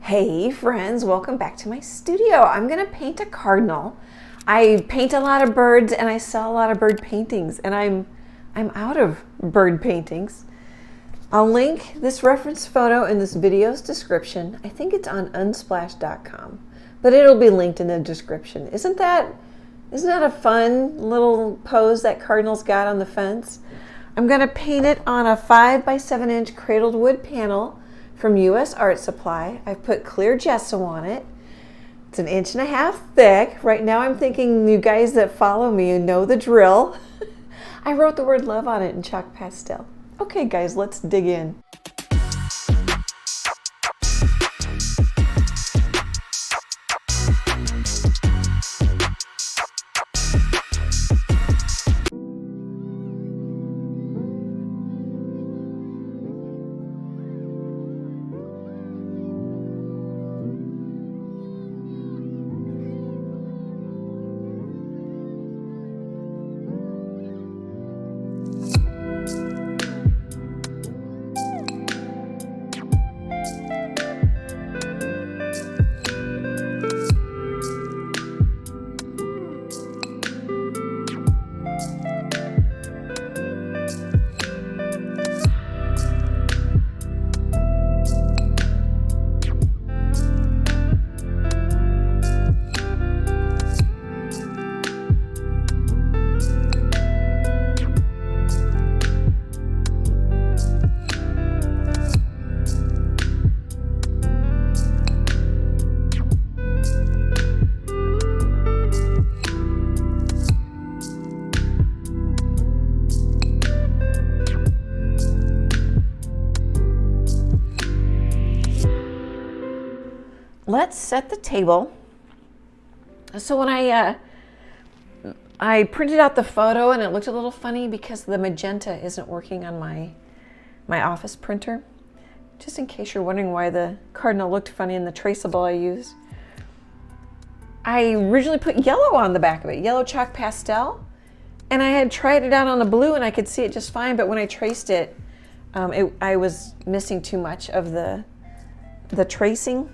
Hey friends, welcome back to my studio. I'm gonna paint a cardinal. I paint a lot of birds and I sell a lot of bird paintings, and I'm out of bird paintings. I'll link this reference photo in this video's description. I think it's on unsplash.com, but it'll be linked in the description. Isn't that a fun little pose that cardinal's got on the fence? I'm gonna paint it on a 5 by 7 inch cradled wood panel from US Art Supply. I've put clear gesso on it. It's 1.5 inches thick. Right now I'm thinking you guys that follow me know the drill. I wrote the word love on it in chalk pastel. Okay guys, let's dig in. Let's set the table. So when I printed out the photo, and it looked a little funny because the magenta isn't working on my office printer. Just in case you're wondering why the cardinal looked funny in the traceable I used. I originally put yellow on the back of it, yellow chalk pastel, and I had tried it out on the blue and I could see it just fine, but when I traced it, I was missing too much of the tracing.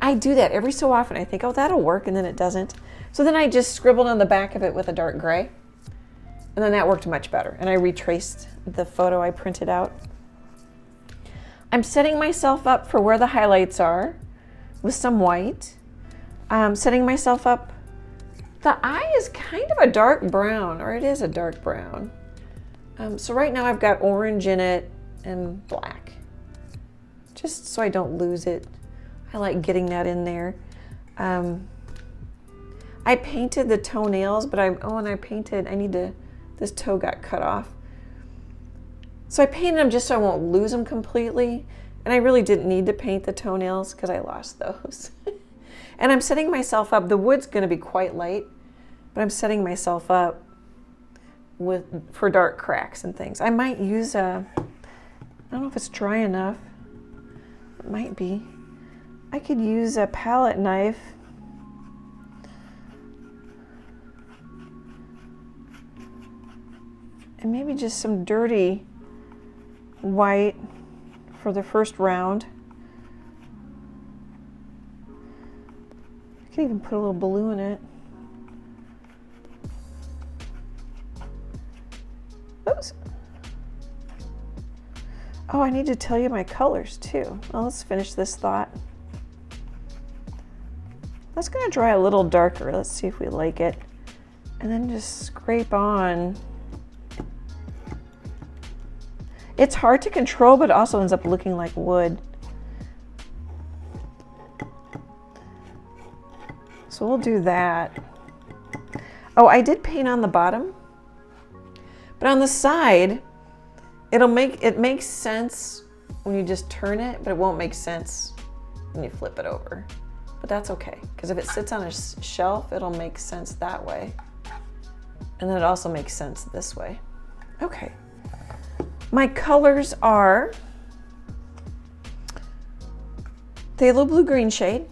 I do that every so often. I think, oh, that'll work, and then it doesn't. So then I just scribbled on the back of it with a dark gray, and then that worked much better. And I retraced the photo I printed out. I'm setting myself up for where the highlights are with some white. Setting myself up. The eye is kind of a dark brown, or it is a dark brown. So right now I've got orange in it and black, just so I don't lose it. I like getting that in there. I painted the toenails, but this toe got cut off. So I painted them just so I won't lose them completely. And I really didn't need to paint the toenails because I lost those. And I'm setting myself up. The wood's gonna be quite light, but I'm setting myself up for dark cracks and things. I might use I don't know if it's dry enough. It might be. I could use a palette knife and maybe just some dirty white for the first round. I could even put a little blue in it. Oops. Oh, I need to tell you my colors too. Well, let's finish this thought. That's going to dry a little darker. Let's see if we like it. And then just scrape on. It's hard to control, but it also ends up looking like wood. So we'll do that. Oh, I did paint on the bottom, but on the side, it makes sense when you just turn it, but it won't make sense when you flip it over. But that's okay, because if it sits on a shelf, it'll make sense that way. And then it also makes sense this way. Okay. My colors are Phthalo blue green shade.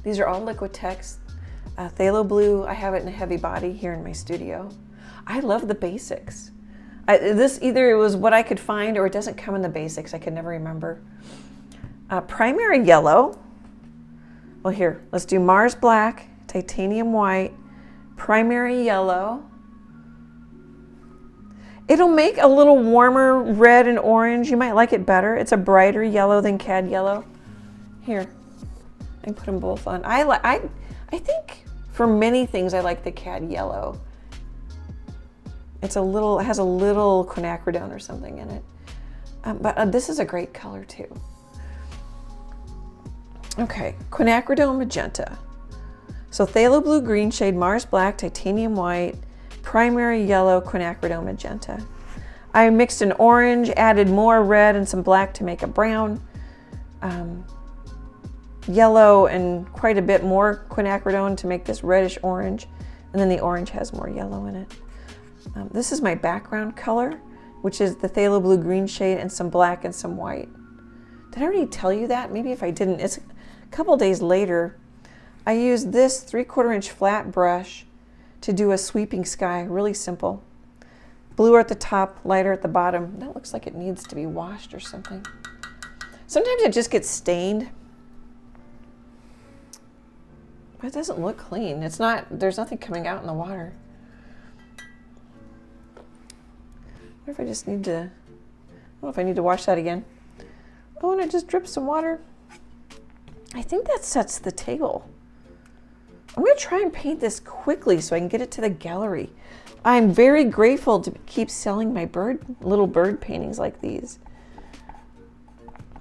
These are all Liquitex. Phthalo blue, I have it in a heavy body here in my studio. I love the basics. This either it was what I could find or it doesn't come in the basics. I could never remember. Primary yellow. Well, here, let's do Mars Black, Titanium White, Primary Yellow. It'll make a little warmer red and orange. You might like it better. It's a brighter yellow than Cad Yellow. Here, I can put them both on. I think for many things I like the Cad Yellow. It has a little quinacridone or something in it. But this is a great color too. Okay, Quinacridone Magenta. So Phthalo Blue Green shade, Mars Black, Titanium White, Primary Yellow, Quinacridone Magenta. I mixed an orange, added more red and some black to make a brown. Yellow and quite a bit more quinacridone to make this reddish orange. And then the orange has more yellow in it. This is my background color, which is the Phthalo Blue Green shade and some black and some white. Did I already tell you that? Maybe if I didn't. It's a couple days later. I used this 3/4 inch flat brush to do a sweeping sky, really simple. Bluer at the top, lighter at the bottom. That looks like it needs to be washed or something. Sometimes it just gets stained. But it doesn't look clean. There's nothing coming out in the water. I wonder if I just need to, I don't know if I need to wash that again. Oh, and I just dripped some water. I think that sets the table. I'm going to try and paint this quickly so I can get it to the gallery. I'm very grateful to keep selling my little bird paintings like these.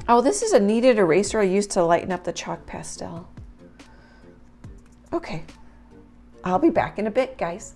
Oh, this is a kneaded eraser I used to lighten up the chalk pastel. Okay, I'll be back in a bit, guys.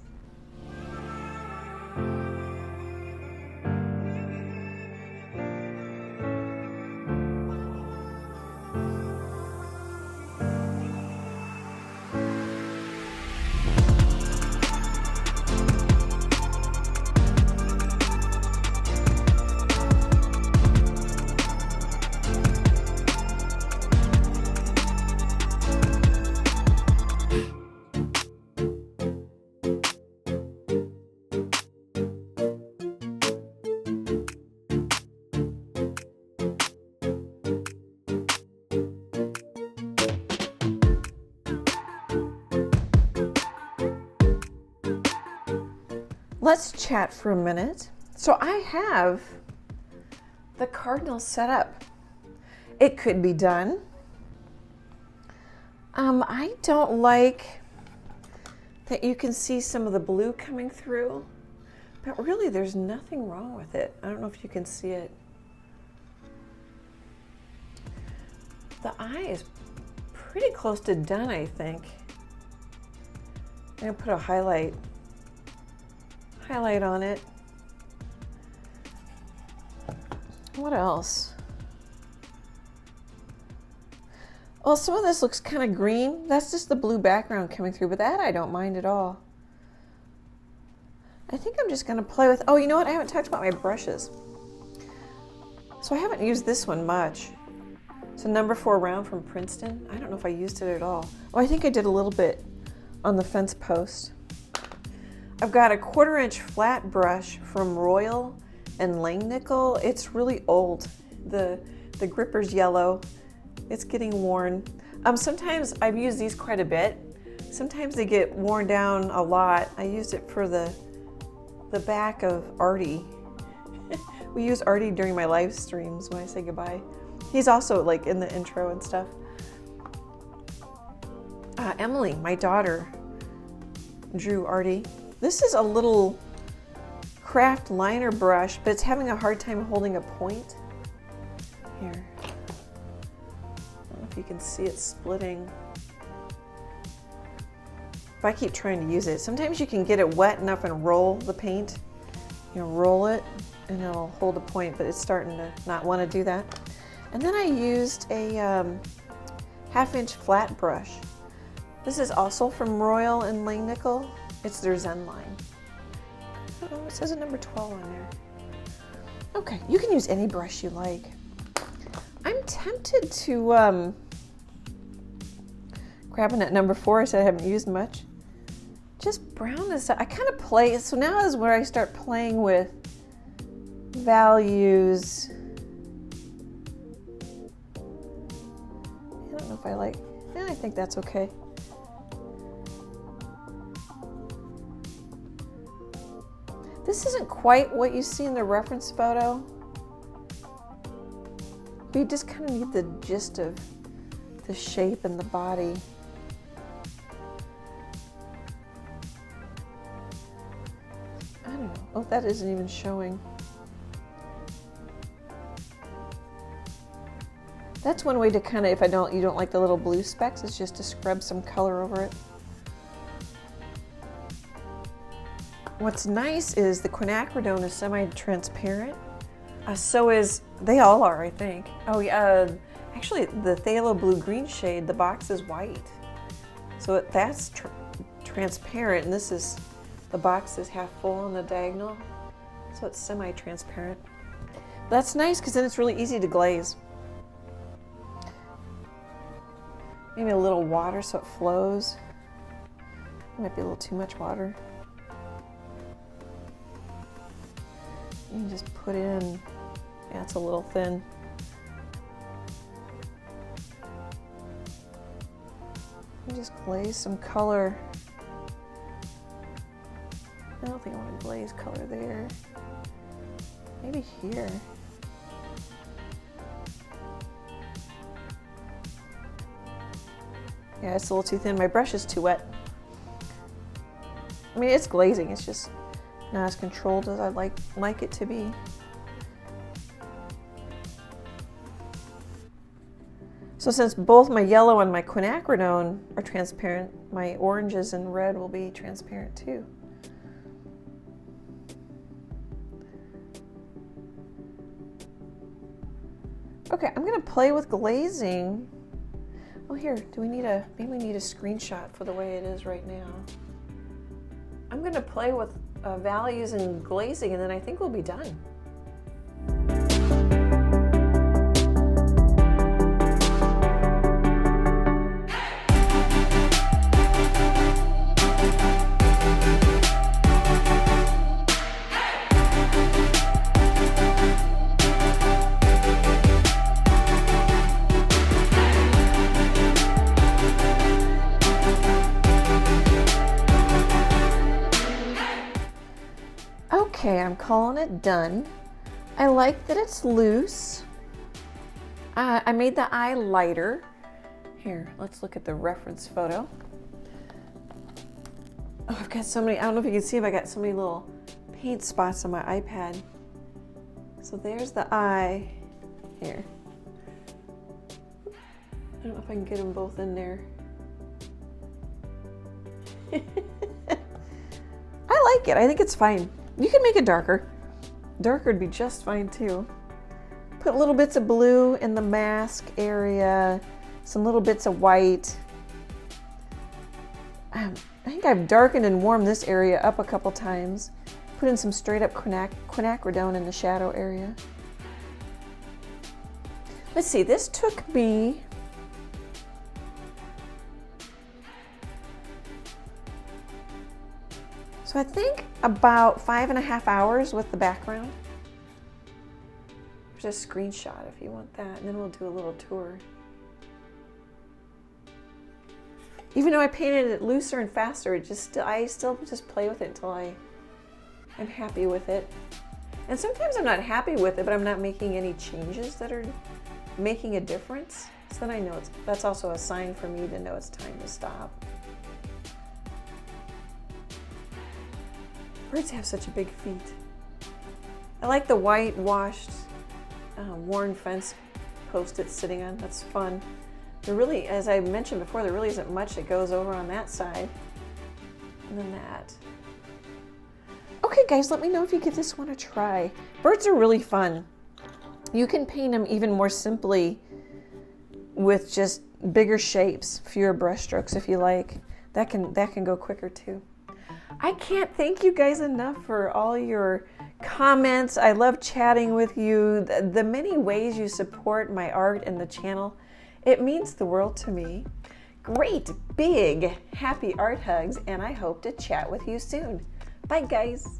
Let's chat for a minute. So I have the Cardinal set up. It could be done. I don't like that you can see some of the blue coming through, but really there's nothing wrong with it. I don't know if you can see it. The eye is pretty close to done, I think. I'm gonna put a highlight on it. What else? Well, some of this looks kind of green. That's just the blue background coming through, but that I don't mind at all. I think I'm just gonna play with, oh, you know what? I haven't talked about my brushes. So I haven't used this one much. It's a number 4 round from Princeton. I don't know if I used it at all. Oh, I think I did a little bit on the fence post. I've got a 1/4 inch flat brush from Royal and Langnickel. It's really old. The gripper's yellow. It's getting worn. Sometimes I've used these quite a bit. Sometimes they get worn down a lot. I used it for the back of Artie. We use Artie during my live streams when I say goodbye. He's also like in the intro and stuff. Emily, my daughter, drew Artie. This is a little craft liner brush, but it's having a hard time holding a point. Here. I don't know if you can see it splitting. If I keep trying to use it, sometimes you can get it wet enough and roll the paint. You know, roll it and it'll hold a point, but it's starting to not want to do that. And then I used a 1/2 inch flat brush. This is also from Royal and Langnickel. It's their Zen line. Oh, it says a number 12 on there. Okay, you can use any brush you like. I'm tempted to, grabbing that number 4 I said I haven't used much. Just brown this up. I kind of play, so now is where I start playing with values. I don't know if I like, Yeah, I think that's okay. This isn't quite what you see in the reference photo. But you just kind of need the gist of the shape and the body. I don't know. Oh, that isn't even showing. That's one way to kind of, if you don't like the little blue specks, is just to scrub some color over it. What's nice is the quinacridone is semi-transparent. So is, they all are, I think. Oh yeah, actually the phthalo blue-green shade, the box is white. So that's transparent, and this is, the box is half full on the diagonal. So it's semi-transparent. That's nice because then it's really easy to glaze. Maybe a little water so it flows. Might be a little too much water. You can just put in, yeah, it's a little thin. You just glaze some color. I don't think I want to glaze color there. Maybe here. Yeah, it's a little too thin. My brush is too wet. I mean, it's glazing. It's just not as controlled as I'd like it to be. So since both my yellow and my quinacridone are transparent, my oranges and red will be transparent too. Okay, I'm gonna play with glazing. Oh, here, maybe we need a screenshot for the way it is right now. I'm gonna play with values and glazing, and then I think we'll be done. Okay, I'm calling it done. I like that it's loose. I made the eye lighter. Here, let's look at the reference photo. Oh, I've got so many, I don't know if you can see, but I got so many little paint spots on my iPad. So there's the eye. Here. I don't know if I can get them both in there. I like it. I think it's fine. You can make it darker. Darker would be just fine too. Put little bits of blue in the mask area, some little bits of white. I think I've darkened and warmed this area up a couple times. Put in some straight up quinacridone in the shadow area. Let's see, this took me I think about 5.5 hours with the background. There's a screenshot if you want that, and then we'll do a little tour. Even though I painted it looser and faster, I still just play with it until I'm happy with it. And sometimes I'm not happy with it, but I'm not making any changes that are making a difference. So then I know that's also a sign for me to know it's time to stop. Birds have such big feet. I like the white washed worn fence post it's sitting on. That's fun. There really, as I mentioned before, there really isn't much that goes over on that side. And then that. Okay guys, let me know if you give this one a try. Birds are really fun. You can paint them even more simply with just bigger shapes, fewer brush strokes if you like. That can go quicker too. I can't thank you guys enough for all your comments. I love chatting with you. The many ways you support my art and the channel, it means the world to me. Great, big, happy art hugs, and I hope to chat with you soon. Bye, guys.